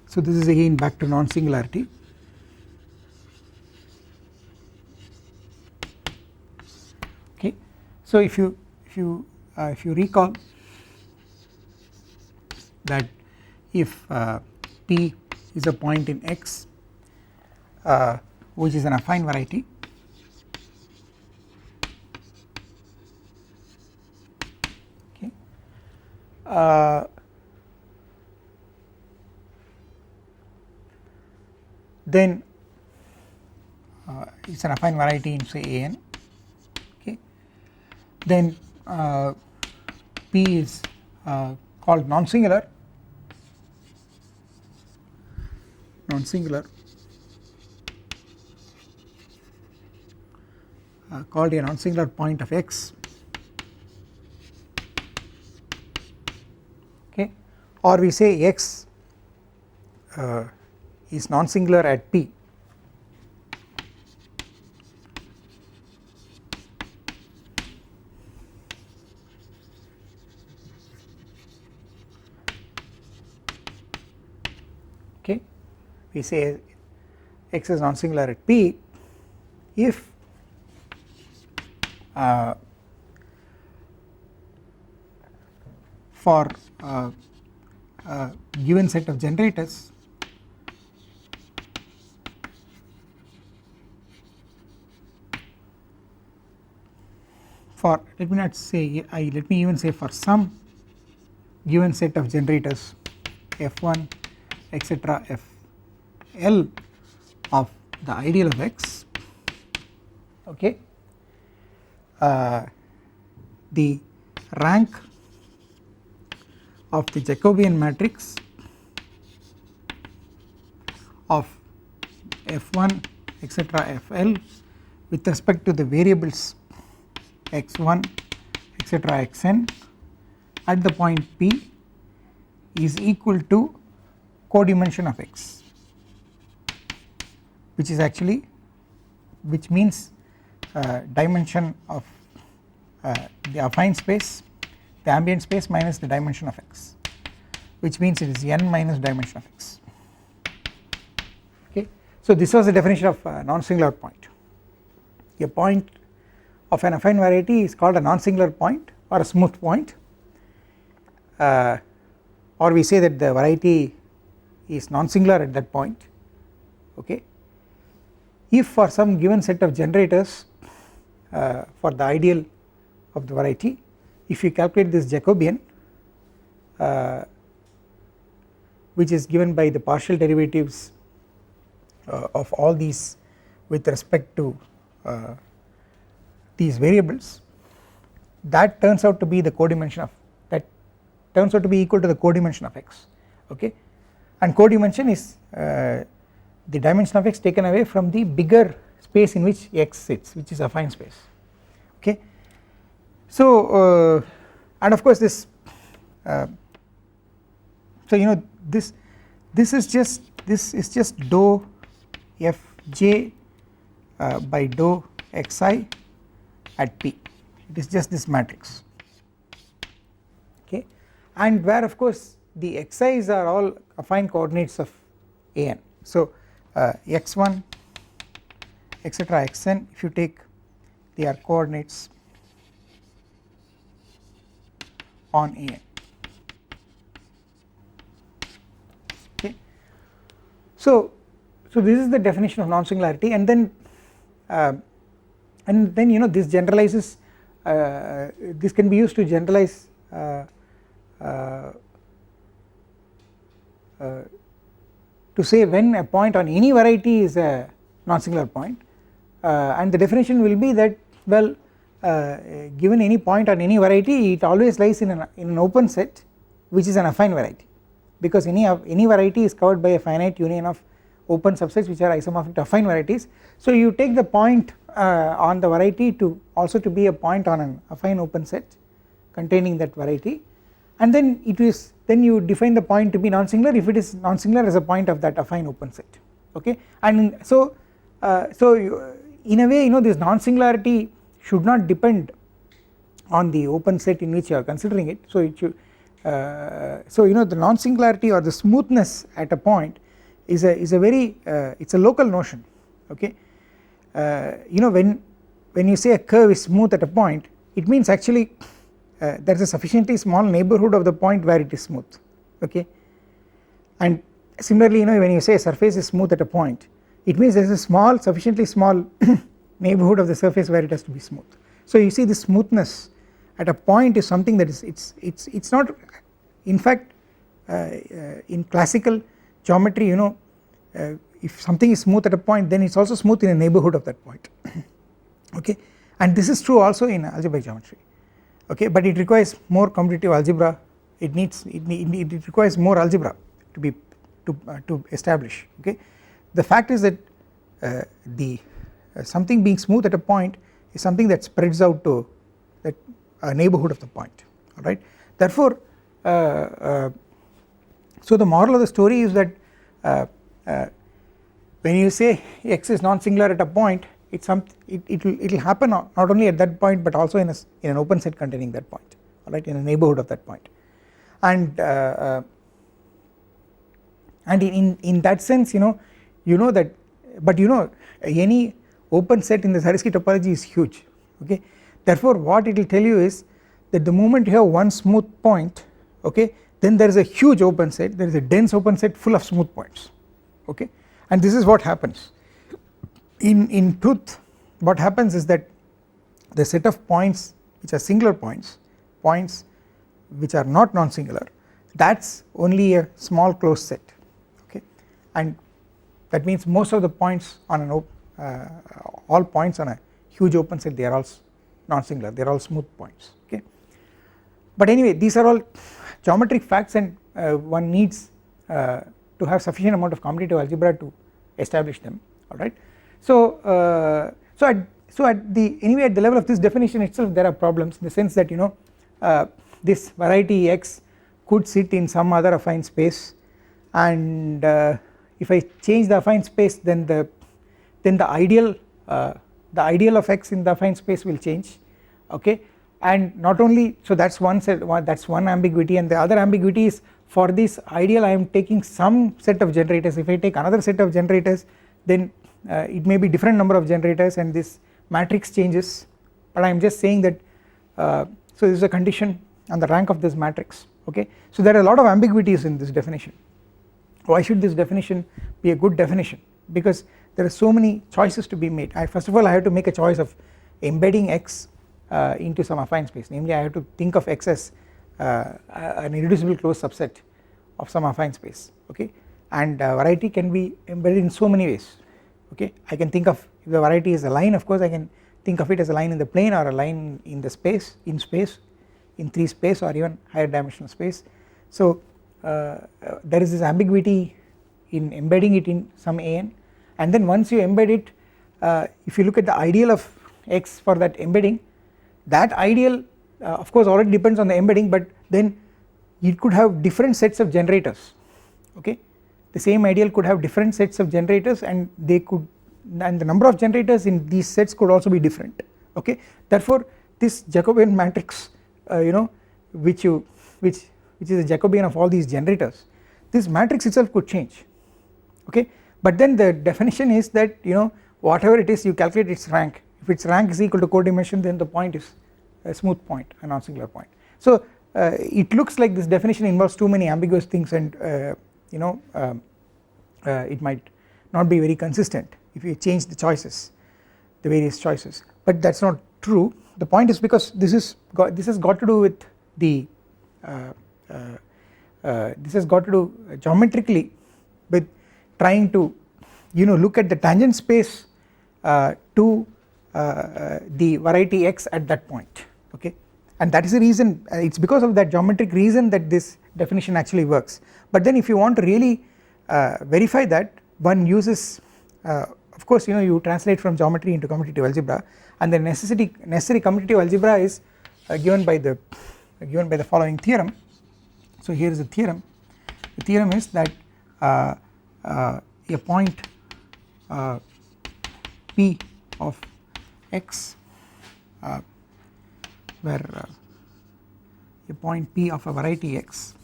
So this is again back to non-singularity. Okay, so if you recall that if P is a point in X which is an affine variety, okay, then it is an affine variety in say An, okay, then P is called non-singular called a non-singular point of X, okay, or we say X is non-singular at P, okay, we say X is non-singular at P if for a given set of generators for, let me not say let me even say for some given set of generators F1 etc. Fl of the ideal of X, okay, the rank of the Jacobian matrix of F1 etc. Fl with respect to the variables x1 etc. xn at the point P is equal to codimension of X, which is actually, which means dimension of the affine space, the ambient space minus the dimension of X, which means it is n minus dimension of X, okay. So this was the definition of non-singular point. A point of an affine variety is called a non-singular point or a smooth point, or we say that the variety is non-singular at that point, okay, if for some given set of generators for the ideal of the variety, if you calculate this Jacobian which is given by the partial derivatives of all these with respect to these variables, that turns out to be the codimension of, that turns out to be equal to the codimension of X, okay, and codimension is the dimension of X taken away from the bigger space in which X sits, which is affine space, okay. So and of course this so you know this is just dou f j by dou xi at P, it is just this matrix, okay, and where of course the xi's are all affine coordinates of an. So x1 etc xn, if you take, they are coordinates on an, okay. So this is the definition of non-singularity, and then you know this generalizes, this can be used to generalize to say when a point on any variety is a non-singular point, and the definition will be that, well, given any point on any variety, it always lies in an open set which is an affine variety, because any variety is covered by a finite union of open subsets which are isomorphic to affine varieties. So you take the point on the variety to also to be a point on an affine open set containing that variety, and then you define the point to be non-singular if it is non-singular as a point of that affine open set, okay. And so in a way, you know, this non-singularity should not depend on the open set in which you are considering it. So it should so you know the non-singularity or the smoothness at a point is a very it's a local notion, okay. You know, when you say a curve is smooth at a point, it means actually there is a sufficiently small neighborhood of the point where it is smooth, okay. And similarly, you know, when you say a surface is smooth at a point, it means there is a sufficiently small neighborhood of the surface where it has to be smooth. So you see, the smoothness at a point is something that is it's not, in fact in classical geometry, you know, if something is smooth at a point, then it's also smooth in a neighborhood of that point, okay. And this is true also in algebraic geometry, okay, but it requires more commutative algebra, it requires more algebra to establish, okay. The fact is that something being smooth at a point is something that spreads out to that neighborhood of the point, alright. Therefore so the moral of the story is that when you say x is non-singular at a point, it will happen not only at that point but also in an open set containing that point, alright, in a neighborhood of that point. And in that sense, you know that, but you know, any open set in the Zariski topology is huge, okay. Therefore what it will tell you is that the moment you have one smooth point, okay, then there is a huge open set, there is a dense open set full of smooth points, okay. And this is what happens in truth. What happens is that the set of points which are singular points which are not non-singular, that's only a small closed set, okay. And that means most of the points on an all points on a huge open set, they are all non-singular, they are all smooth points, okay. But anyway, these are all geometric facts, and one needs to have sufficient amount of commutative algebra to establish them, alright. So at the level of this definition itself, there are problems in the sense that, you know, this variety x could sit in some other affine space, and if I change the affine space, then the ideal of x in the affine space will change, okay. And not only so, that's one ambiguity, and the other ambiguity is, for this ideal I am taking some set of generators. If I take another set of generators, then it may be different number of generators and this matrix changes, but I am just saying that so this is a condition on the rank of this matrix, okay. So there are a lot of ambiguities in this definition. Why should this definition be a good definition? Because there are so many choices to be made. First of all, I have to make a choice of embedding x into some affine space, namely I have to think of x as an irreducible closed subset of some affine space, okay. And variety can be embedded in so many ways, okay. I can think of, if the variety is a line, of course I can think of it as a line in the plane or a line in the space, in 3 space or even higher dimensional space. So there is this ambiguity in embedding it in some an, and then once you embed it, if you look at the ideal of x for that embedding, that ideal of course already depends on the embedding, but then it could have different sets of generators, okay. The same ideal could have different sets of generators, and they could and the number of generators in these sets could also be different, okay. Therefore this Jacobian matrix which is a Jacobian of all these generators, this matrix itself could change, okay. But then the definition is that whatever it is you calculate its rank, if its rank is equal to codimension, then the point is a smooth point, a non-singular point. So it looks like this definition involves too many ambiguous things, and it might not be very consistent if you change the choices, the various choices, but that's not true. The point is because this has got to do with the this has got to do geometrically with trying to look at the tangent space to the variety x at that point, okay. And that is the reason, it's because of that geometric reason that this definition actually works. But then if you want to really verify that, one uses of course you translate from geometry into commutative algebra, and the necessary commutative algebra is given by the following theorem. So here is the theorem. The theorem is that a point P of x where a point P of a variety x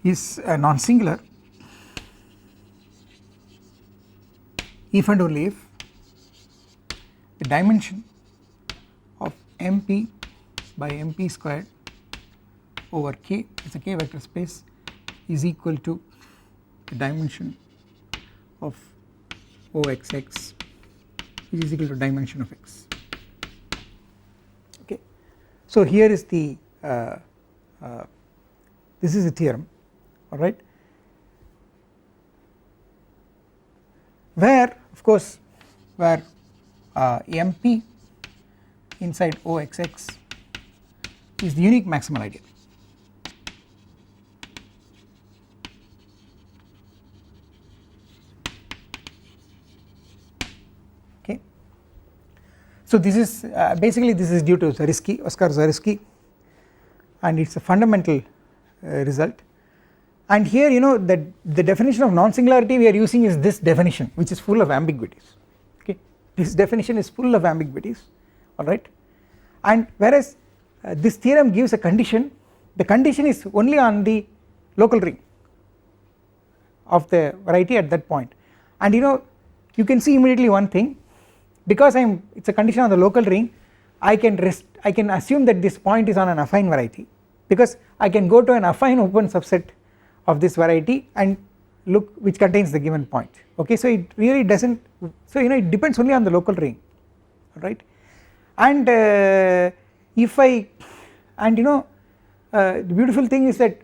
is non-singular if and only if the dimension of MP by MP squared over K, it's a K vector space, is equal to the dimension of OXX, which is equal to dimension of X, okay. So here is the this is the theorem, alright, where of course where MP inside OXX is the unique maximal ideal. Okay. So this is basically this is due to Zariski, Oskar Zariski, and it's a fundamental result. And here that the definition of non-singularity we are using is this definition, which is full of ambiguities, okay. This definition is full of ambiguities, alright, and whereas this theorem gives a condition, the condition is only on the local ring of the variety at that point, and you can see immediately one thing, because it's a condition on the local ring, I can assume that this point is on an affine variety, because I can go to an affine open subset of this variety and look which contains the given point, okay. So it really doesn't, so it depends only on the local ring, right. And if I, and the beautiful thing is that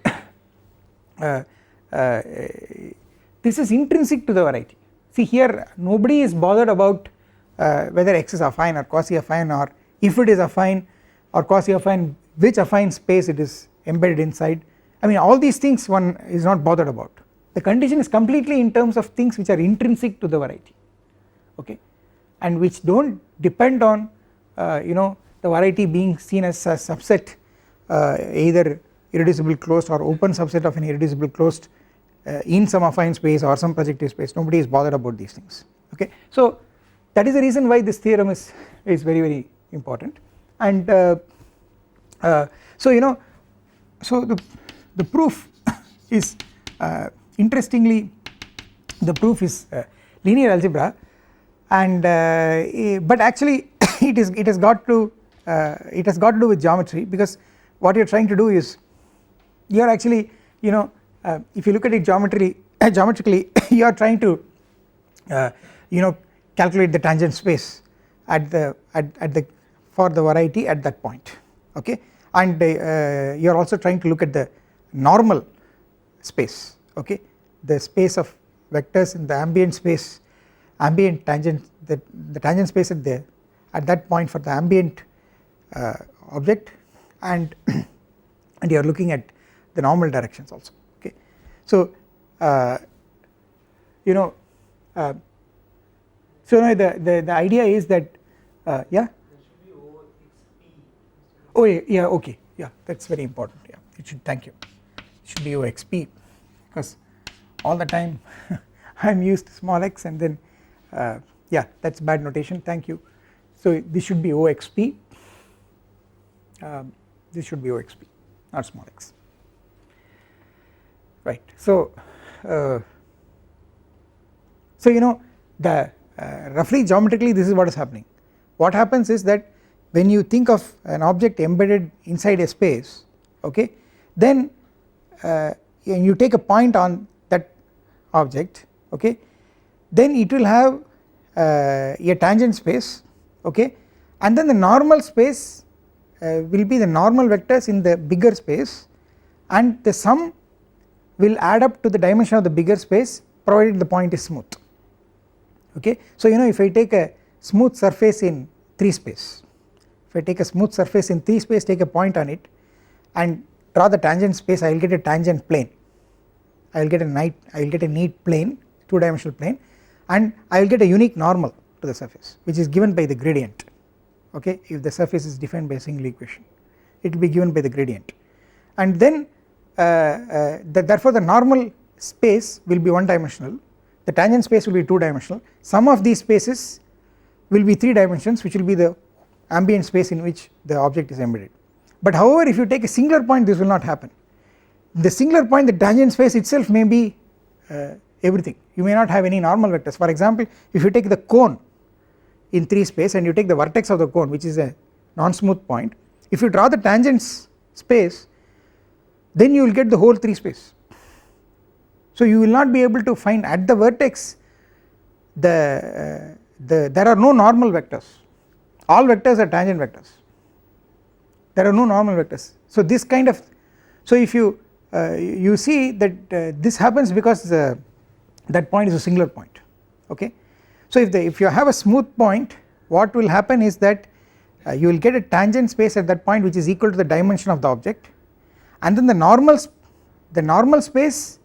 this is intrinsic to the variety. See here nobody is bothered about whether X is affine or quasi affine, or if it is affine or quasi affine, which affine space it is embedded inside. I mean all these things one is not bothered about. The condition is completely in terms of things which are intrinsic to the variety, okay, and which do not depend on the variety being seen as a subset, either irreducible closed or open subset of an irreducible closed in some affine space or some projective space. Nobody is bothered about these things, okay. So that is the reason why this theorem is very very important. And so so the proof is interestingly, the proof is linear algebra, and but actually it has got to do with geometry, because what you are trying to do is you are actually if you look at it geometrically you are trying to calculate the tangent space at the for the variety at that point, okay, and you are also trying to look at the normal space, okay, the space of vectors in the ambient space, ambient tangent, the tangent space at that point for the ambient object, and you are looking at the normal directions also, okay. So so the idea is that yeah, oh yeah, okay, yeah, that's very important, yeah, it should, thank you, it should be OXP, because all the time I am used to small x and then yeah, that is bad notation, thank you. So this should be OXP, this should be OXP, not small x, right. So so you know the roughly geometrically this is what is happening. What happens is that when you think of an object embedded inside a space, okay, then you take a point on that object, okay, then it will have a tangent space, okay, and then the normal space will be the normal vectors in the bigger space, and the sum will add up to the dimension of the bigger space provided the point is smooth, okay. So you know if I take a smooth surface in 3 space, if I take a smooth surface in 3 space, take a point on it and draw the tangent space, I will get a tangent plane, I will get a neat plane, 2-dimensional plane, and I will get a unique normal to the surface which is given by the gradient, okay. If the surface is defined by a single equation, it will be given by the gradient, and then therefore the normal space will be 1-dimensional, the tangent space will be 2-dimensional, sum of these spaces will be 3 dimensions which will be the ambient space in which the object is embedded. But however if you take a singular point this will not happen. The singular point, the tangent space itself may be everything, you may not have any normal vectors. For example, if you take the cone in 3 space and you take the vertex of the cone which is a non-smooth point, if you draw the tangent space then you will get the whole 3 space. So you will not be able to find at the vertex there are no normal vectors, all vectors are tangent vectors, there are no normal vectors. So this kind of, so if you you see that this happens because that point is a singular point, okay. So if you have a smooth point, what will happen is that you will get a tangent space at that point which is equal to the dimension of the object, and then the normal space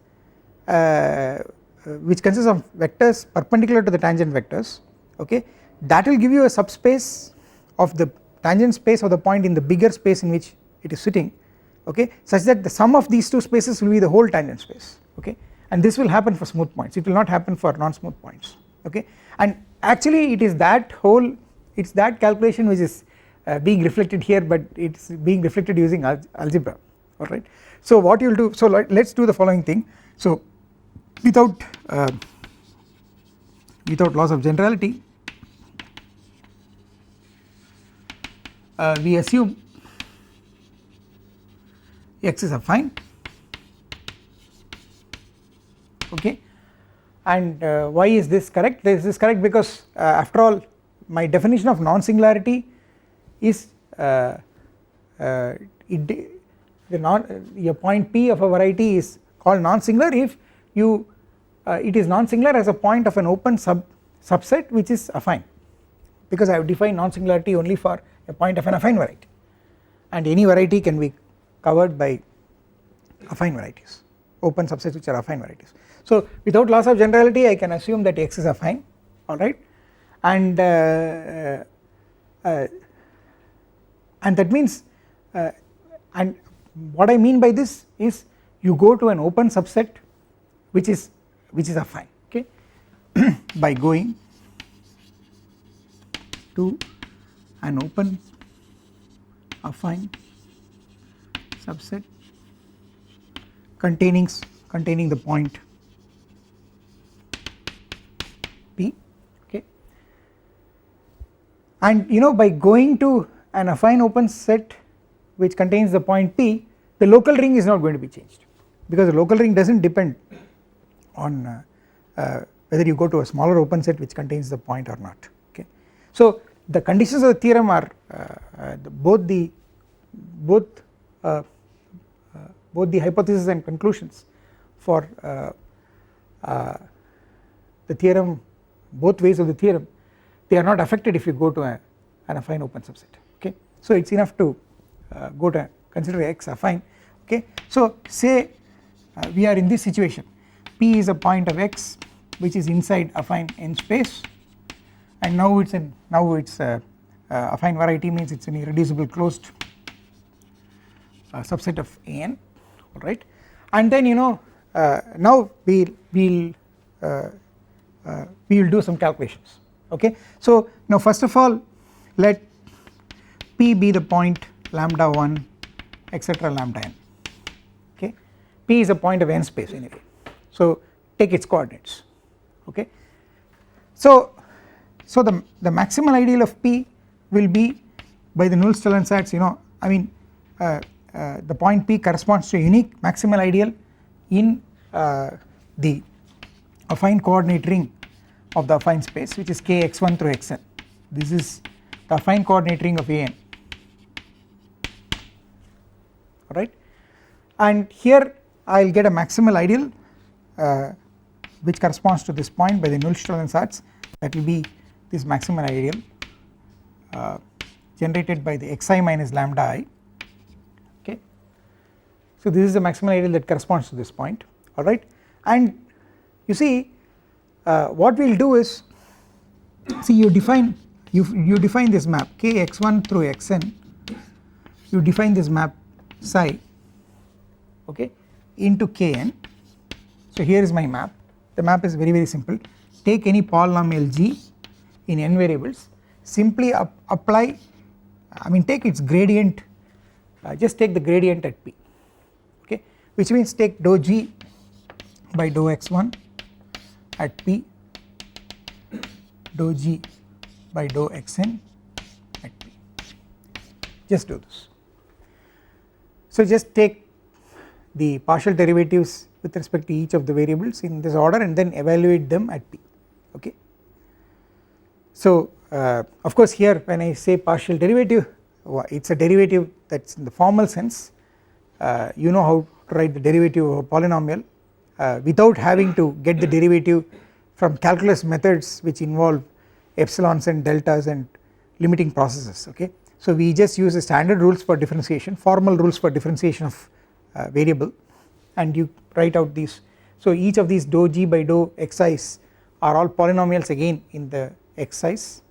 which consists of vectors perpendicular to the tangent vectors, okay, that will give you a subspace of the tangent space of the point in the bigger space in which it is sitting, okay, such that the sum of these 2 spaces will be the whole tangent space, okay, and this will happen for smooth points, it will not happen for non-smooth points, okay. And actually it is that calculation which is being reflected here, but it is being reflected using algebra, alright. So what you will do, so let us do the following thing. So without loss of generality, we assume x is affine, okay, and why is this correct? This is correct because after all my definition of non-singularity is a point P of a variety is called non-singular if you it is non-singular as a point of an open subset which is affine, because I have defined non-singularity only for a point of an affine variety, and any variety can be covered by affine varieties, open subsets which are affine varieties. So without loss of generality I can assume that x is affine, alright, and that means and what I mean by this is you go to an open subset which is affine, okay, by going to an open affine subset containing the point P, okay, and you know by going to an affine open set which contains the point P, the local ring is not going to be changed, because the local ring does not depend on whether you go to a smaller open set which contains the point or not, okay. So the conditions of the theorem are both the hypothesis and conclusions for the theorem, both ways of the theorem, they are not affected if you go to an affine open subset, okay. So it is enough to go to consider x affine, okay. So say we are in this situation, P is a point of x which is inside affine n space, and now it's affine variety means it's an irreducible closed subset of an, alright, and then you know now we will do some calculations. Okay, so now first of all let P be the point lambda 1 etc lambda n. Okay, P is a point of n space anyway, so take its coordinates. Okay, so the maximal ideal of P will be by the Nullstellensatz, I mean the point P corresponds to a unique maximal ideal in the affine coordinate ring of the affine space, which is k x1 through xn. This is the affine coordinate ring of An. Alright, and here I will get a maximal ideal which corresponds to this point by the Nullstellensatz, that will be this maximal ideal generated by the xi minus lambda I. Okay, so this is the maximal ideal that corresponds to this point. Alright, and you see what we will do is, see you define this map k x1 through xn, you define this map psi, okay, into kn. So here is my map. The map is very simple. Take any polynomial g in n variables, simply apply, I mean take its gradient, just take the gradient at p, okay, which means take dou g by dou x1 at p, dou g by dou xn at p, just do this. So just take the partial derivatives with respect to each of the variables in this order and then evaluate them at p. Okay, so of course here when I say partial derivative, it is a derivative that is in the formal sense, you know how to write the derivative of a polynomial without having to get the derivative from calculus methods which involve epsilons and deltas and limiting processes. Okay, so we just use the standard rules for differentiation, formal rules for differentiation of variable, and you write out these. So each of these dou g by dou xi's are all polynomials again in the xi's,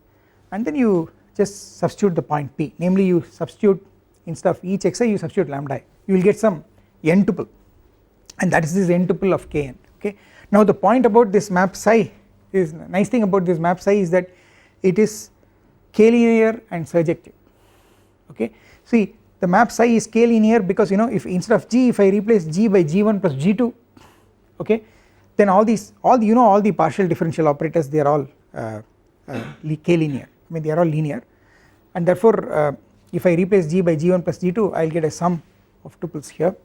and then you just substitute the point p, namely you substitute instead of each xi you substitute lambda I, you will get some n tuple, and that is this n tuple of kn. Okay, now the point about this map psi is, nice thing about this map psi is that it is k-linear and surjective. Okay, see the map psi is k-linear because if instead of g, if I replace g by g1 plus g2, okay, then all the partial differential operators, they are all k-linear, I mean they are all linear, and therefore if I replace g by g1 plus g2 I will get a sum of tuples here,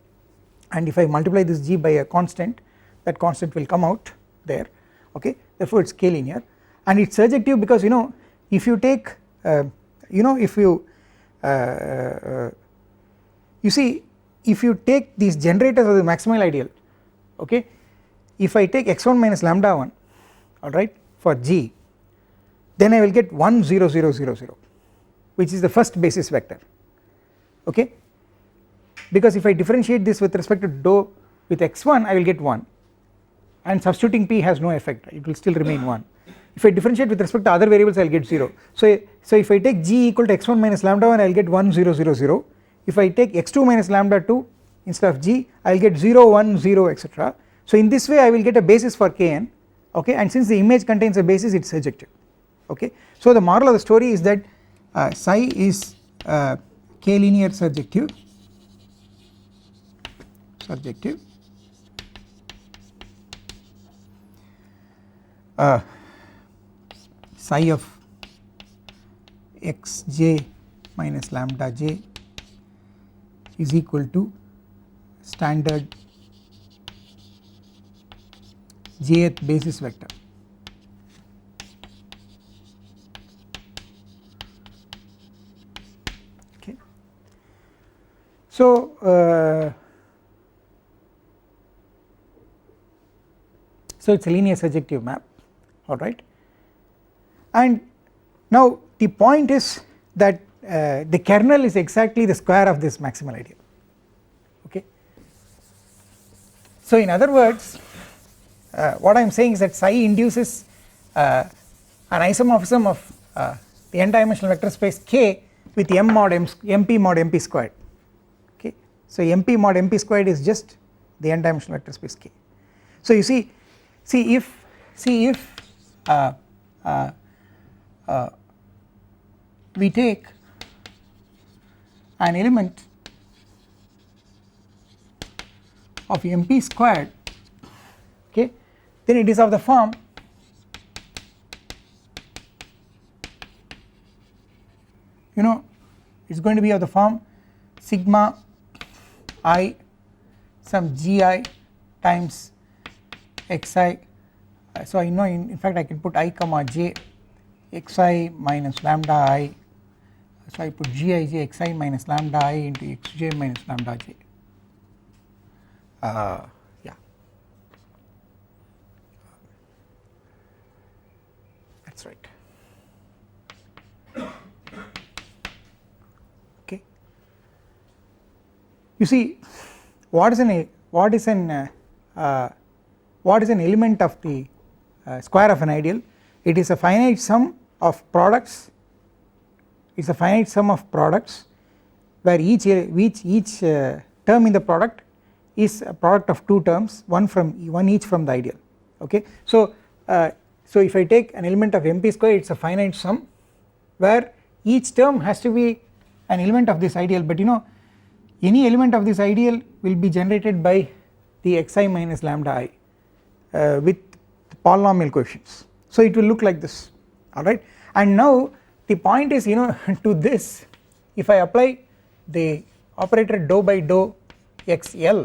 and if I multiply this g by a constant, that constant will come out there. Okay, therefore it is k-linear, and it is surjective because if you take if you see if you take these generators of the maximal ideal, okay, if I take x1 minus lambda 1, alright, for g, then I will get 1 0 0 0 0, which is the first basis vector. Okay, because if I differentiate this with respect to dou with x1 I will get 1, and substituting p has no effect, it will still remain 1. If I differentiate with respect to other variables I will get 0. So if I take g equal to x1 minus lambda 1 I will get 1 0 0 0. If I take x2 minus lambda 2 instead of g I will get 0 1 0 etc. So in this way I will get a basis for kn, okay, and since the image contains a basis it is surjective. Okay, so the moral of the story is that psi is k-linear surjective psi of xj minus lambda j is equal to standard jth basis vector. Okay, so so it is a linear surjective map, alright, and now the point is that the kernel is exactly the square of this maximal ideal. Okay, so in other words what I am saying is that psi induces an isomorphism of the n dimensional vector space k with mp mod mp squared. Okay, so mp mod mp squared is just the n dimensional vector space k. So you see if we take an element of mp squared, okay, then it is of the form it's going to be of the form sigma I some gi times xi. So I know in fact I can put I comma j xi minus lambda I, so I put gij xi minus lambda I into xj minus lambda j. Yeah, that's right. Okay, you see what is an element of the square of an ideal? It is a finite sum of products. It's a finite sum of products where each term in the product is a product of two terms, one each from the ideal. Okay, so if I take an element of mp square, it's a finite sum where each term has to be an element of this ideal, but any element of this ideal will be generated by the xi minus lambda I with polynomial coefficients. So it will look like this, alright. And now the point is to this, if I apply the operator dou by dou xl,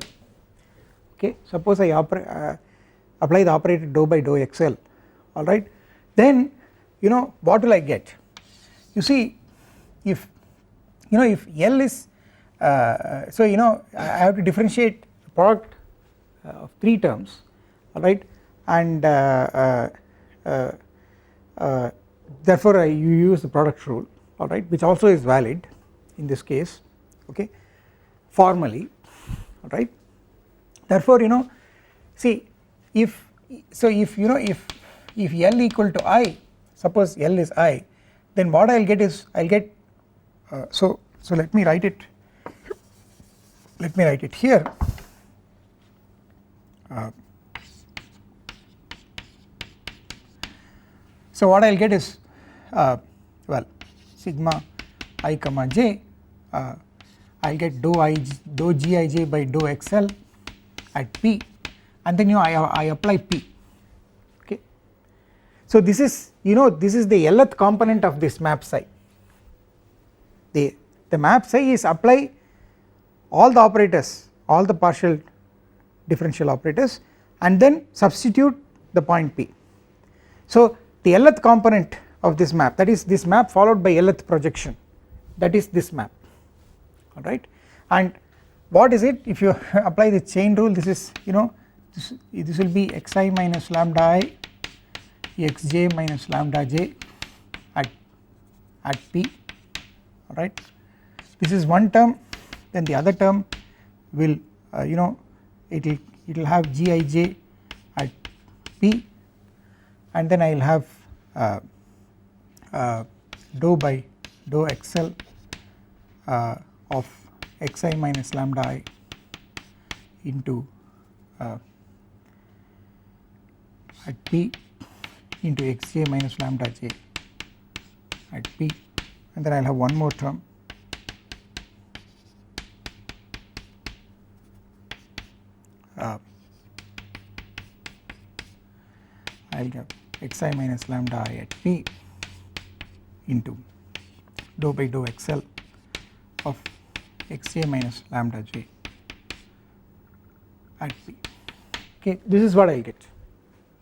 okay, suppose I apply the operator dou by dou xl, alright, then what will I get? You see if L is so I have to differentiate the product of three terms, alright, and therefore you use the product rule, alright, which also is valid in this case, okay, formally, alright. Therefore see if L equal to I, suppose L is I, then what I'll get is so let me write it here. So what I'll get is well, sigma I comma j, I'll get dou gij by dou xl at p, and then I apply p. Okay, so this is the lth component of this map psi. The map psi is apply all the operators, all the partial differential operators, and then substitute the point p. So the lth component of this map, that is this map followed by lth projection, that is this map, alright. And what is it? If you apply the chain rule, this is this will be xi minus lambda I xj minus lambda j at p, alright. This is one term, then the other term will it will have gij at p, and then I will have dou by dou xl of xi minus lambda I into at p into xj minus lambda j at p, and then I will have one more term I will have xi minus lambda I at p into dou by dou xl of xj minus lambda j at p. Okay, this is what I will get,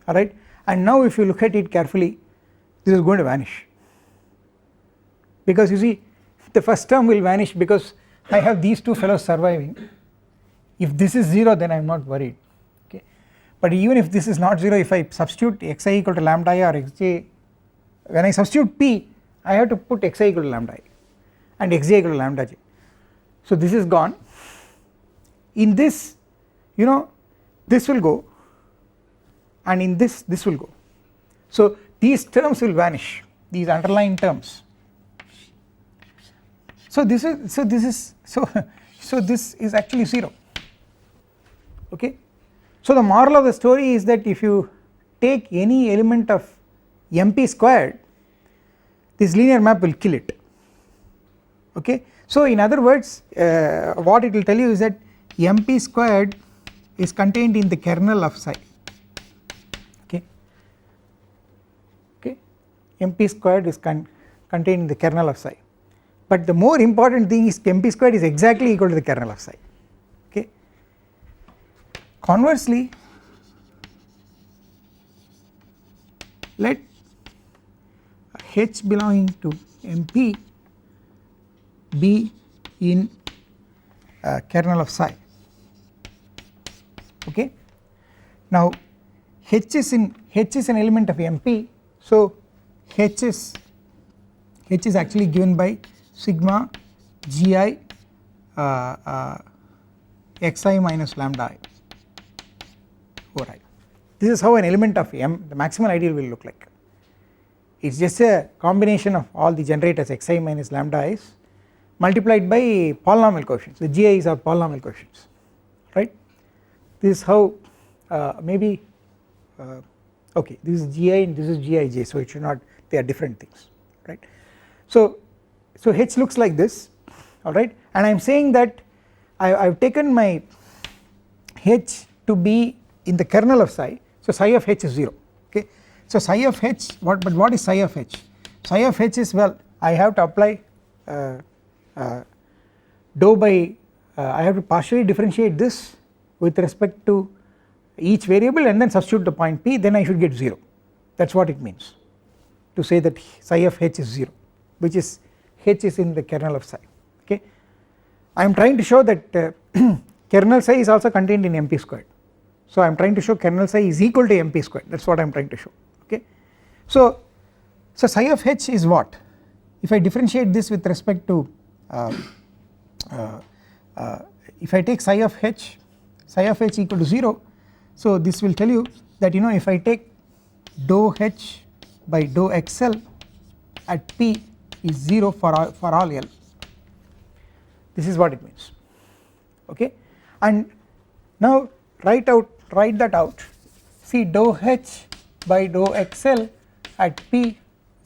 alright. And now if you look at it carefully, this is going to vanish, because you see the first term will vanish because I have these two fellows surviving. If this is 0, then I am not worried, okay. But even if this is not 0, if I substitute xi equal to lambda I or xj, when I substitute p, I have to put xi equal to lambda I and xj equal to lambda j. So this is gone. In this this will go, and in this will go. So these terms will vanish, these underlying terms. So this is actually 0, okay. So the moral of the story is that if you take any element of MP squared, this linear map will kill it, okay. So in other words, what it will tell you is that MP squared is contained in the kernel of psi, okay, MP squared is contained in the kernel of psi, but the more important thing is MP squared is exactly equal to the kernel of psi, okay. Conversely, let H belonging to MP be in kernel of psi, okay. Now H is an element of MP, so H is actually given by sigma gi xi minus lambda I over I. This is how an element of M, the maximal ideal, will look like. It is just a combination of all the generators xi minus lambda i's multiplied by polynomial coefficients. The gi's are polynomial coefficients, right. This is how maybe okay, this is gi and this is gij, so it should not, they are different things, right. So H looks like this, alright, and I am saying that I have taken my H to be in the kernel of psi, so psi of H is 0, okay. So psi of H, but what is psi of H? Psi of H is, well, I have to apply dou by I have to partially differentiate this with respect to each variable and then substitute the point P, then I should get 0. That is what it means to say that psi of H is 0, which is H is in the kernel of psi, okay. I am trying to show that kernel psi is also contained in MP squared, so I am trying to show kernel psi is equal to MP squared, that is what I am trying to show, okay. So psi of H is what? If I differentiate this with respect to if I take psi of H equal to 0, so this will tell you that, you know, if I take dou H by dou XL at P is 0 for all L, this is what it means, okay. And now write that out, see dou H by dou XL at P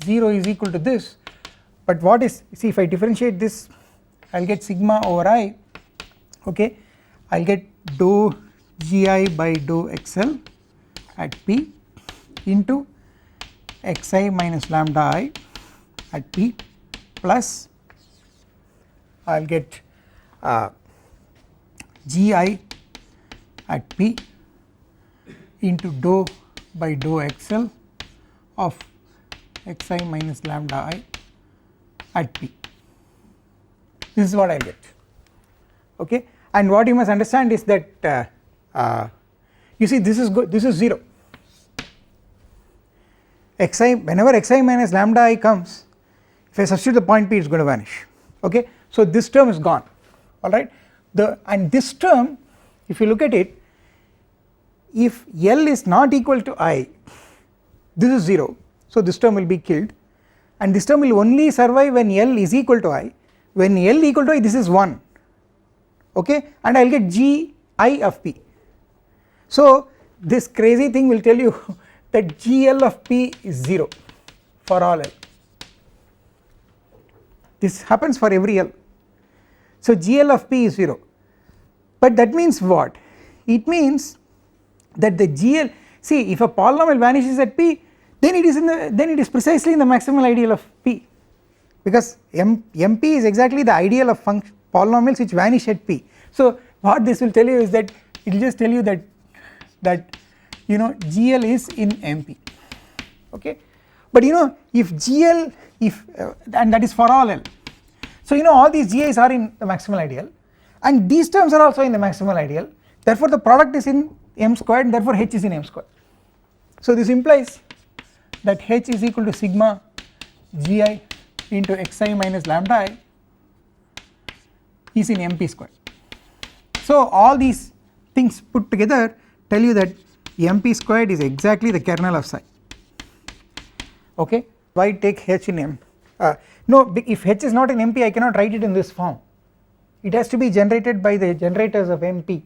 0 is equal to this, but what is, see if I differentiate this I will get sigma over I, okay, I will get dou gi by dou XL at P into xi minus lambda I at P plus I will get gi at P into dou by dou XL of xi minus lambda I at P. This is what I will get, okay. And what you must understand is that you see this is 0, xi, whenever xi minus lambda I comes, if I substitute the point P, it is going to vanish, okay. So this term is gone, alright. And this term, if you look at it, if L is not equal to I, this is 0, so this term will be killed, and this term will only survive when L is equal to I. When L equal to I, this is 1, okay, and I will get gi of P. So this crazy thing will tell you that GL of P is 0 for all L. This happens for every L. So GL of P is 0, but that means what? It means that the GL, see if a polynomial vanishes at P, then it is precisely in the maximal ideal of P, because MP is exactly the ideal of polynomials which vanish at P. So what this will tell you is that it will just tell you that you know GL is in MP, okay. But you know if GL, and that is for all L, so you know all these GIs are in the maximal ideal and these terms are also in the maximal ideal, therefore the product is in M squared and therefore H is in M squared. So this implies that H is equal to sigma gi into xi minus lambda I is in MP squared. So all these things put together tell you that MP squared is exactly the kernel of psi, okay. Why take H in M? No, if H is not in MP I cannot write it in this form, it has to be generated by the generators of MP,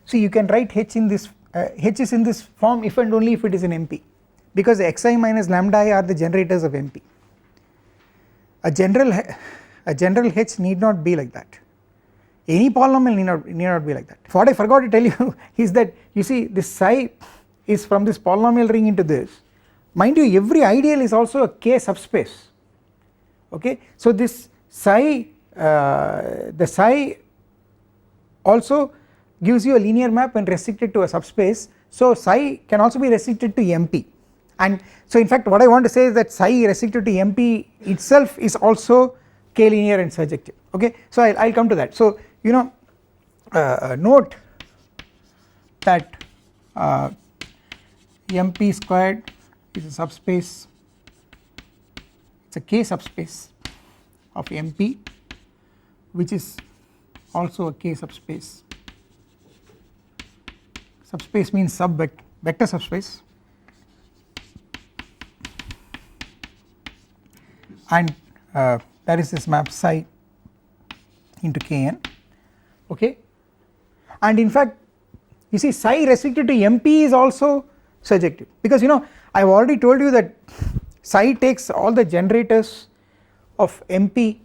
see you can write H in this H is in this form if and only if it is in MP, because xi minus lambda I are the generators of MP. A general H need not be like that. Any polynomial need not be like that. What I forgot to tell you is that you see this psi is from this polynomial ring into this. Mind you, every ideal is also a K subspace. Okay, so this psi, the psi also gives you a linear map when restricted to a subspace. So psi can also be restricted to MP, and so in fact what I want to say is that psi restricted to MP itself is also K linear and surjective. Okay, so I'll come to that. So you know, note that MP squared is a subspace, it's a K subspace of MP, which is also a K subspace. Subspace means vector subspace, and there is this map psi into Kn. Okay, and in fact you see psi restricted to MP is also surjective, because you know I have already told you that psi takes all the generators of MP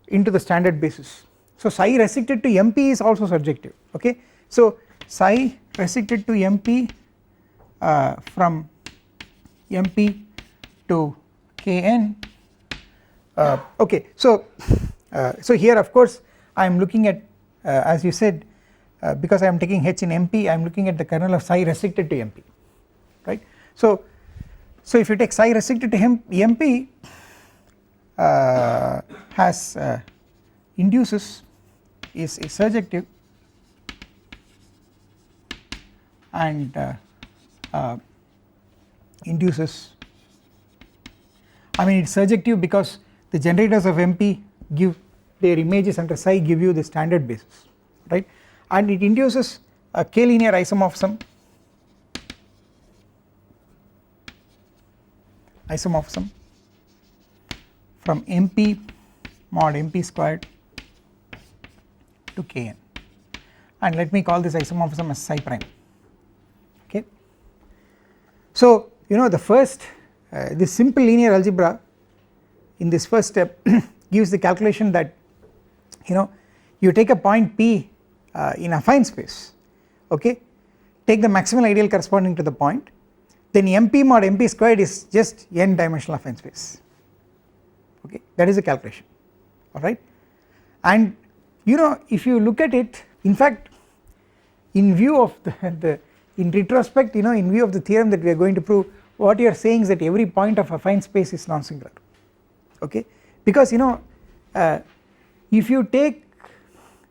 into the standard basis. So psi restricted to MP is also surjective. Okay, so psi restricted to MP from MP to Kn. Okay, so here of course I am looking at as you said, because I am taking H in MP, I am looking at the kernel of psi restricted to MP, right. So if you take psi restricted to MP has induces is surjective, and induces, I mean it's surjective because the generators of MP give their images under psi give you the standard basis, right, and it induces a K linear isomorphism from MP mod MP squared to Kn, and let me call this isomorphism as psi prime. Okay, so you know the first this simple linear algebra in this first step gives the calculation that you know you take a point P in affine space, okay, take the maximal ideal corresponding to the point, then MP mod MP squared is just n dimensional affine space. Okay, that is the calculation, alright, and you know if you look at it, in fact in view of in retrospect, you know, in view of the theorem that we are going to prove, what you are saying is that every point of affine space is non-singular. Okay, because you know if you take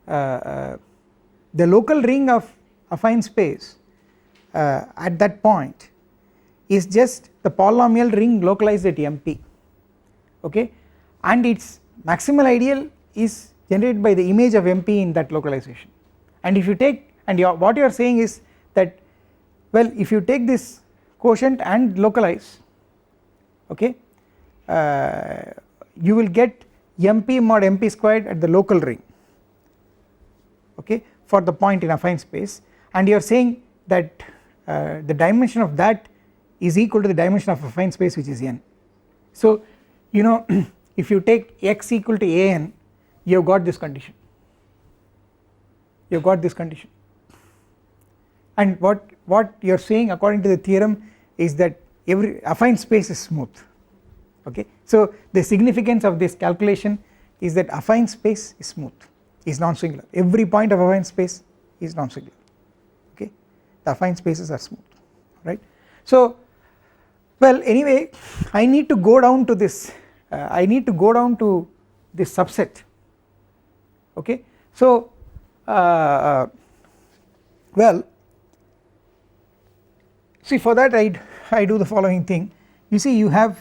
the local ring of affine space at that point is just the polynomial ring localized at MP, okay, and its maximal ideal is generated by the image of MP in that localization, and if you take and what you are saying is that, well, if you take this quotient and localize, okay, you will get MP mod MP squared at the local ring, okay, for the point in affine space, and you are saying that the dimension of that is equal to the dimension of affine space, which is n. So you know if you take x equal to an, you have got this condition, and what you are saying according to the theorem is that every affine space is smooth. Okay, so the significance of this calculation is that affine space is smooth, is non-singular, every point of affine space is non-singular. Okay, the affine spaces are smooth, right. So well, anyway, I need to go down to this subset. Okay, so well, see, for that I do the following thing. You see, you have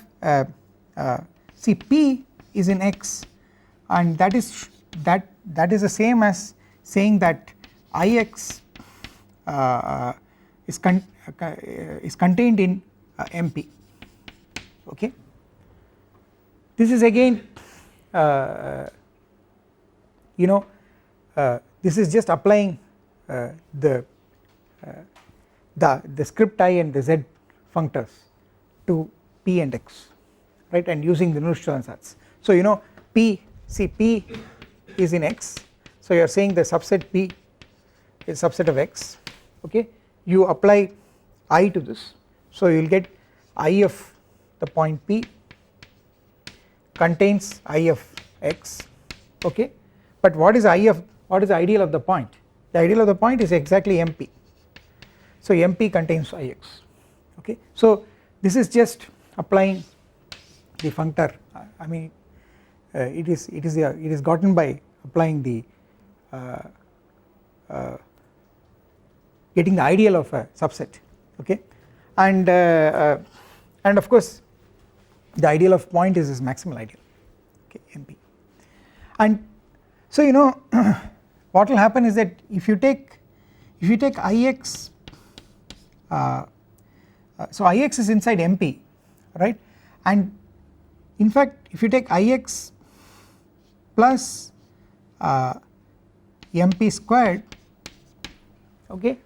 see P is in X, and that is the same as saying that Ix is contained in MP. Okay, this is again you know this is just applying the the script I and the z functors to p and x, right, and using the Nordström ansatz. So you know p is in x, so you are saying the subset p is subset of x, okay. You apply I to this, so you will get I of the point p contains I of x, okay. But what is the ideal of the point? The ideal of the point is exactly MP, so MP contains Ix, okay. So this is just applying the functor, I mean it is gotten by applying the getting the ideal of a subset, okay, and of course the ideal of point is maximal ideal, okay, MP. And so you know what will happen is that if you take Ix, so Ix is inside MP, right, and in fact if you take Ix plus MP squared, okay,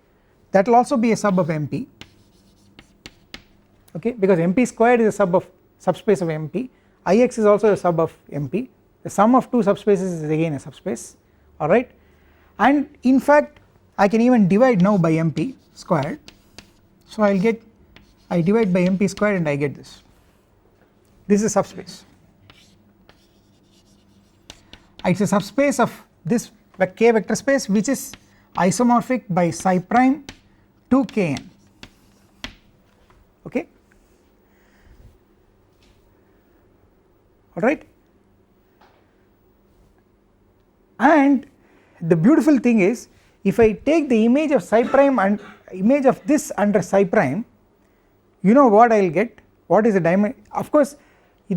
that will also be a sub of MP, okay, because MP squared is a subspace of MP, Ix is also a sub of MP, the sum of two subspaces is again a subspace, alright, and in fact I can even divide now by MP squared, so I divide by MP squared and I get this is a subspace, it is a subspace of this K vector space which is isomorphic by psi prime to Kn, okay, alright. And the beautiful thing is if I take the image of psi prime and image of this under psi prime, you know what I will get, what is the dimension, of course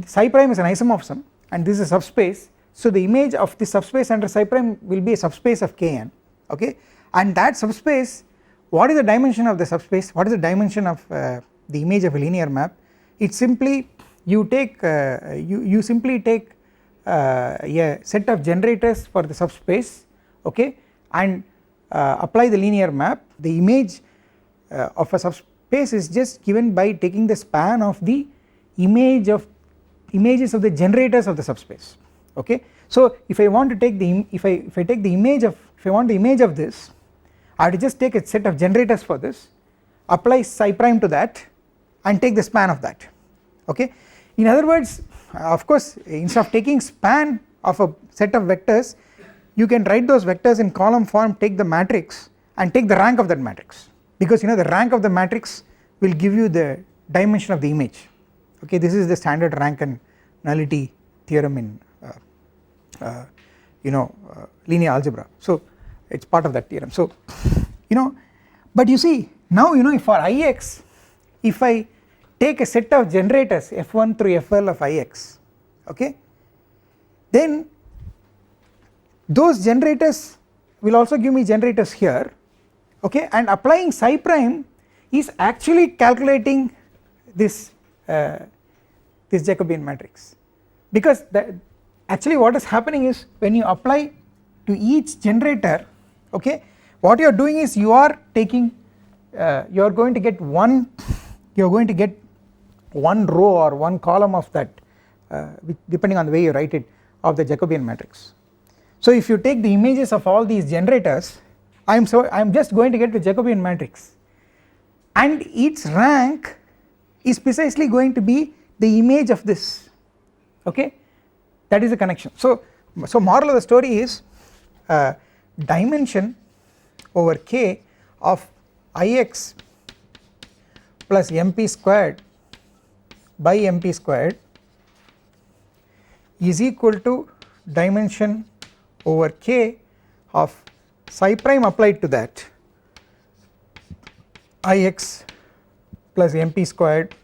psi prime is an isomorphism and this is a subspace, so the image of the subspace under psi prime will be a subspace of Kn, okay, and that subspace, what is the dimension of the subspace, what is the dimension of the image of a linear map, it's simply you take you simply take a set of generators for the subspace, okay, and apply the linear map, the image of a subspace is just given by taking the span of the images of the generators of the subspace, okay. So if I want to take the if I take the image of, if I want the image of this, I have to just take a set of generators for this, apply psi prime to that and take the span of that, okay. In other words, of course instead of taking span of a set of vectors, you can write those vectors in column form, take the matrix and take the rank of that matrix, because you know the rank of the matrix will give you the dimension of the image, okay. This is the standard rank and nullity theorem in linear algebra, so it is part of that theorem. So you know, but you see now you know for Ix, if I take a set of generators f1 through fl of Ix, okay, then those generators will also give me generators here, okay, and applying psi prime is actually calculating this this Jacobian matrix, because actually what is happening is when you apply to each generator, okay, what you are doing is you are taking you are going to get one row or one column of that depending on the way you write it of the Jacobian matrix. So if you take the images of all these generators, I am just going to get the Jacobian matrix, and its rank is precisely going to be the image of this, okay, that is the connection. So moral of the story is dimension over K of Ix plus MP squared by MP squared is equal to dimension over K of psi prime applied to that Ix plus MP squared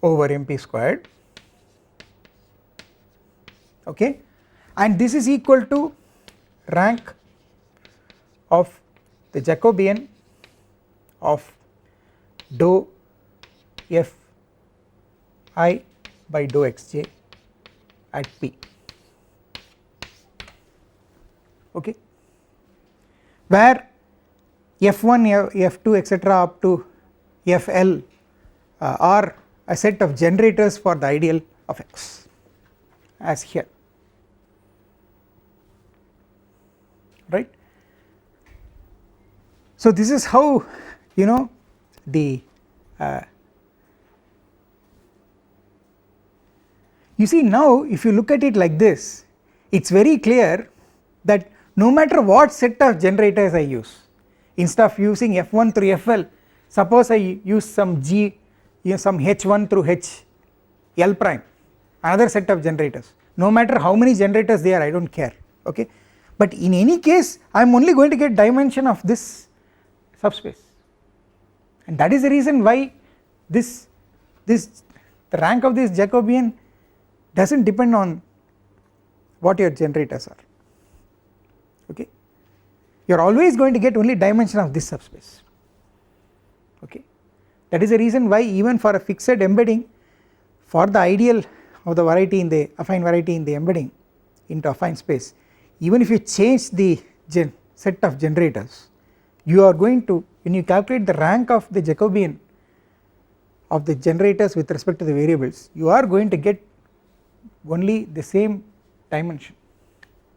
over MP squared, okay, and this is equal to rank of the Jacobian of dou f I by dou xj at P, okay, where f1 f2 etc up to fl are a set of generators for the ideal of x as here, right. So this is how the you see now if you look at it like this, it is very clear that no matter what set of generators I use, instead of using f1 through fl, suppose I use some g, some h1 through hl prime, another set of generators, no matter how many generators they are, I do not care, okay. But in any case I am only going to get dimension of this subspace, and that is the reason why the rank of this Jacobian does not depend on what your generators are, okay. You are always going to get only dimension of this subspace, okay. That is the reason why even for a fixed embedding, for the ideal of the variety in the affine variety in the embedding into affine space, even if you change the set of generators, you are going to, when you calculate the rank of the Jacobian of the generators with respect to the variables, you are going to get only the same dimension.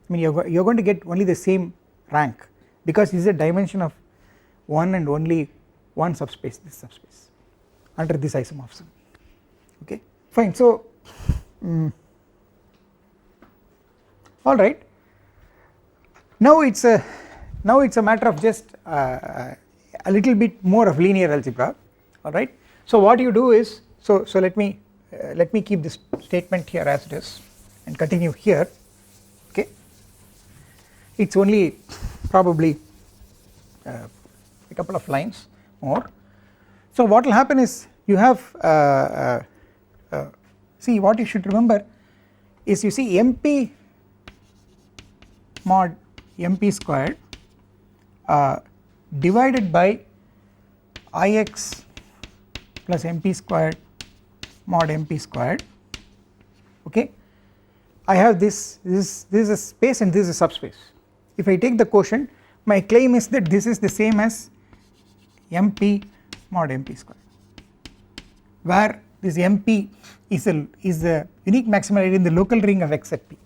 I mean you are going to get only the same rank, because this is a dimension of one and only one subspace, this subspace under this isomorphism, okay fine. So alright, now it is a matter of just a little bit more of linear algebra, alright. So what you do is, so let me keep this statement here as it is and continue here, okay. It is only probably a couple of lines more. So what will happen is you have see, what you should remember is, you see MP mod MP squared divided by Ix plus MP squared mod MP squared, okay. I have this is a space and this is a subspace. If I take the quotient, my claim is that this is the same as MP mod MP squared, where this MP is a unique maximal ideal in the local ring of X at P.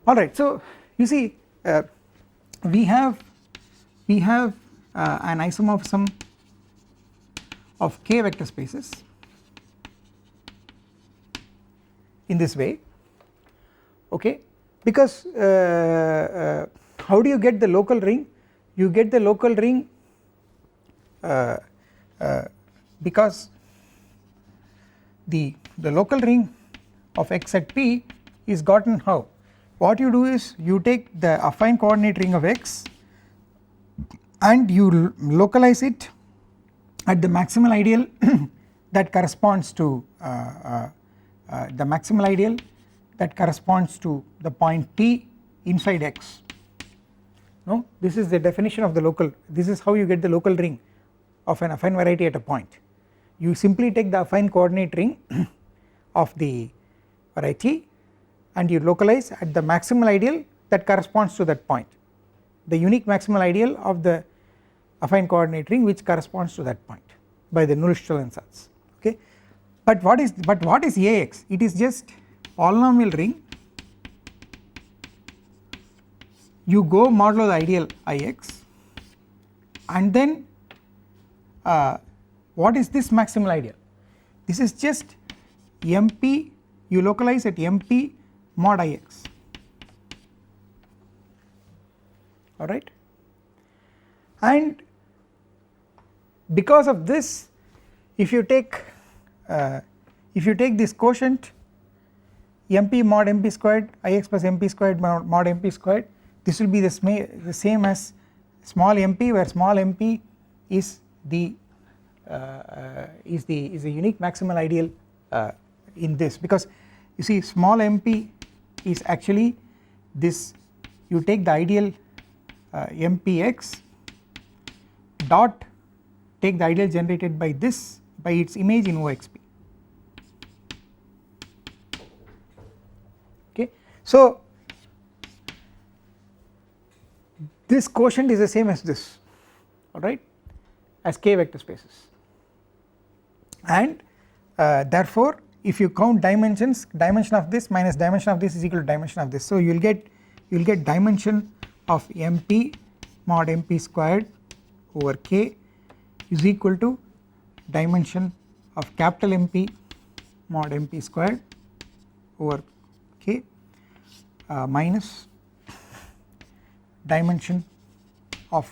Alright, so you see we have an isomorphism of k vector spaces in this way, okay, because how do you get the local ring? You get the local ring because the local ring of X at P is gotten how? What you do is you take the affine coordinate ring of X and you localize it at the maximal ideal that corresponds to the point T inside X. No, this is the definition of the local, this is how you get the local ring of an affine variety at a point. You simply take the affine coordinate ring of the variety and you localize at the maximal ideal that corresponds to that point, the unique maximal ideal of the affine coordinate ring which corresponds to that point by the Nullstellensatz Satz, okay. But what is Ax? It is just polynomial ring, you go modulo the ideal Ix, and then what is this maximal ideal? This is just MP, you localize at MP mod Ix, alright, and because of this, if you take this quotient MP mod MP squared Ix plus MP squared mod MP squared, this will be the same as small mp, where small mp is the unique maximal ideal in this, because you see small mp is actually this, you take the ideal mpx dot take the ideal generated by this by its image in OXP, okay. So this quotient is the same as this, alright, as k vector spaces, and therefore if you count dimensions, dimension of this minus dimension of this is equal to dimension of this, so you will get dimension of mp mod mp squared over k is equal to dimension of capital MP mod mp squared over k minus dimension of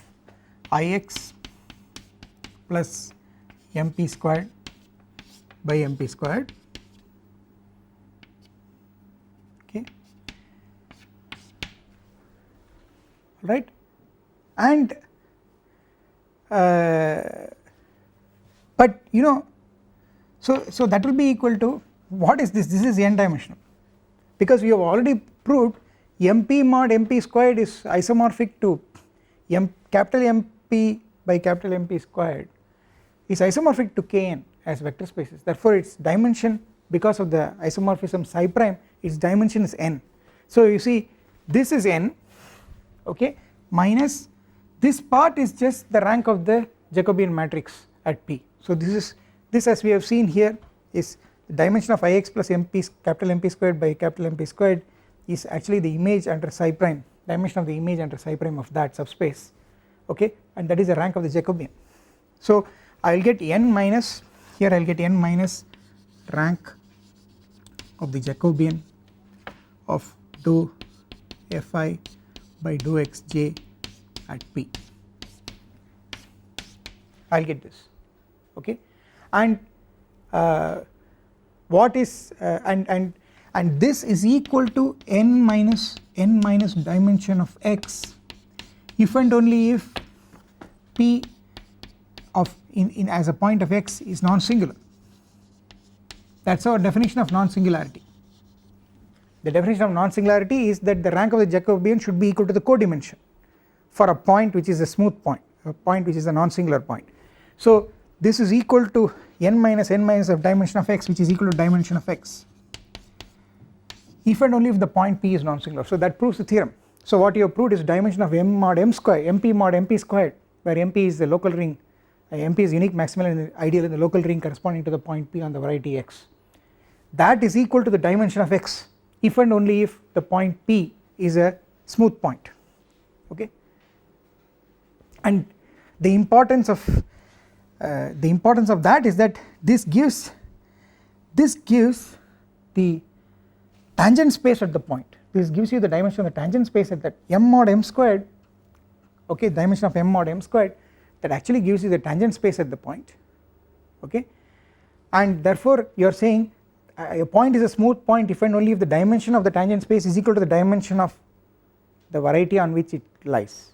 Ix plus mp squared by mp squared, okay, right, and but you know, so that will be equal to, what is this? This is n dimensional, because we have already proved mp mod mp squared is isomorphic to capital MP by capital MP squared is isomorphic to Kn as vector spaces, therefore its dimension, because of the isomorphism psi prime, its dimension is n. So you see this is n, okay, minus this part is just the rank of the Jacobian matrix at P. So this as we have seen here is the dimension of Ix plus MP capital MP squared by capital MP squared is actually the image under psi prime, dimension of the image under psi prime of that subspace, okay, and that is the rank of the Jacobian. So I will get n minus, here I will get n minus rank of the Jacobian of dou Fi by dou xj at P, I will get this, okay, and what is and this is equal to n minus dimension of x if and only if P of in as a point of x is non-singular. That is our definition of non-singularity. The definition of non-singularity is that the rank of the Jacobian should be equal to the codimension for a point which is a smooth point, a point which is a non-singular point. So this is equal to n minus of dimension of x, which is equal to dimension of x if and only if the point P is non-singular. So that proves the theorem. So what you have proved is dimension of m mod m square, mp mod mp squared, where mp is the local ring, mp is unique maximal and ideal in the local ring corresponding to the point P on the variety x, that is equal to the dimension of x if and only if the point P is a smooth point, okay, and the importance of that is that this gives the tangent space at the point, this gives you the dimension of the tangent space at that m mod m squared, okay, dimension of m mod m squared, that actually gives you the tangent space at the point, okay, and therefore you are saying a point is a smooth point if and only if the dimension of the tangent space is equal to the dimension of the variety on which it lies,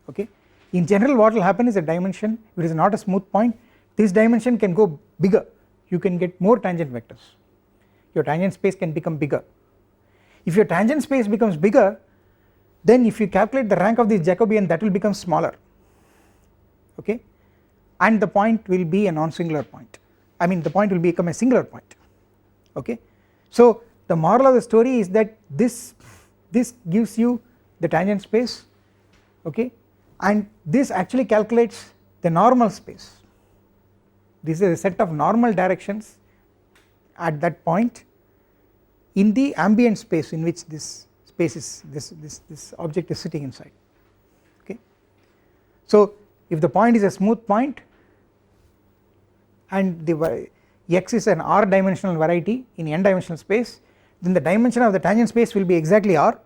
okay. In general what will happen is a dimension, if it is not a smooth point, this dimension can go bigger, you can get more tangent vectors, your tangent space can become bigger. If your tangent space becomes bigger, then if you calculate the rank of this Jacobian, that will become smaller, okay, and the point will be a non-singular point, I mean the point will become a singular point, okay. So the moral of the story is that this gives you the tangent space, okay, and this actually calculates the normal space. This is a set of normal directions at that point in the ambient space in which this space is, this object is sitting inside, okay. So if the point is a smooth point and the x is an r dimensional variety in n dimensional space, then the dimension of the tangent space will be exactly r,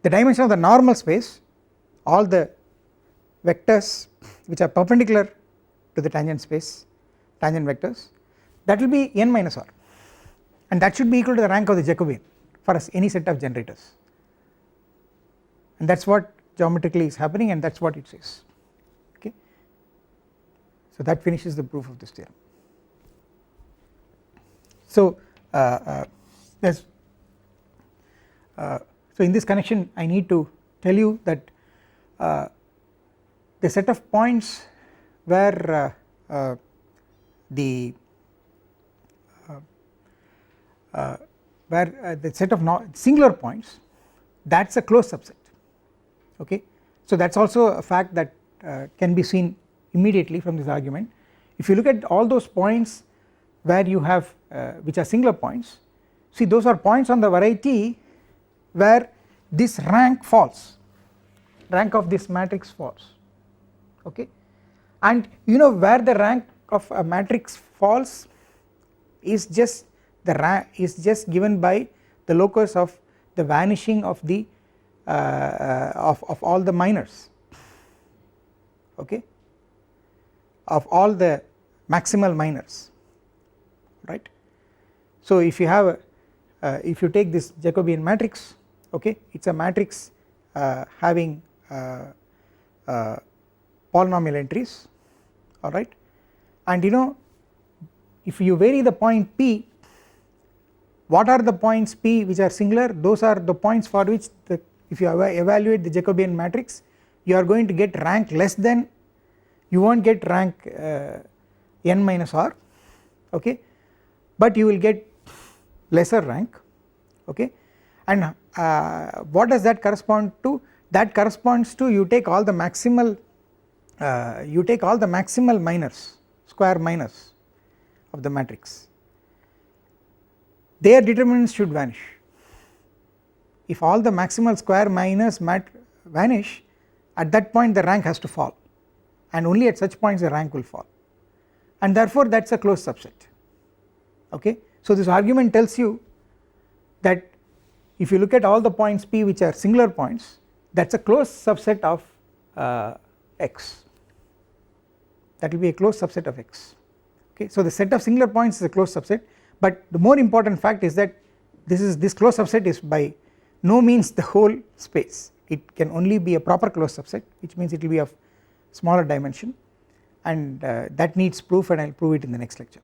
the dimension of the normal space, all the vectors which are perpendicular to the tangent space, tangent vectors, that will be n minus r, and that should be equal to the rank of the Jacobian for any set of generators, and that is what geometrically is happening and that is what it says, okay. So that finishes the proof of this theorem. So so in this connection I need to tell you that the set of points where the set of singular points, that is a closed subset, okay. So that is also a fact that can be seen immediately from this argument. If you look at all those points where you have which are singular points, see those are points on the variety where this rank falls, rank of this matrix falls, okay. And you know where the rank of a matrix falls is just the rank is just given by the locus of the vanishing of the of all the minors, okay, of all the maximal minors, right. So if you have a if you take this Jacobian matrix, okay, it is a matrix having polynomial entries, alright, and you know if you vary the point P, what are the points P which are singular? Those are the points for which the if you evaluate the Jacobian matrix, you are going to get rank less than, you will not get rank n minus r, okay, but you will get lesser rank, okay. And what does that correspond to? That corresponds to you take all the maximal minors, square minors of the matrix, their determinants should vanish. If all the maximal square minors vanish, at that point the rank has to fall, and only at such points the rank will fall, and therefore that is a closed subset, okay. So this argument tells you that if you look at all the points P which are singular points, that is a closed subset of X, that will be a closed subset of X, okay. So the set of singular points is a closed subset, but the more important fact is that this closed subset is by no means the whole space, it can only be a proper closed subset, which means it will be of smaller dimension, and that needs proof, and I will prove it in the next lecture.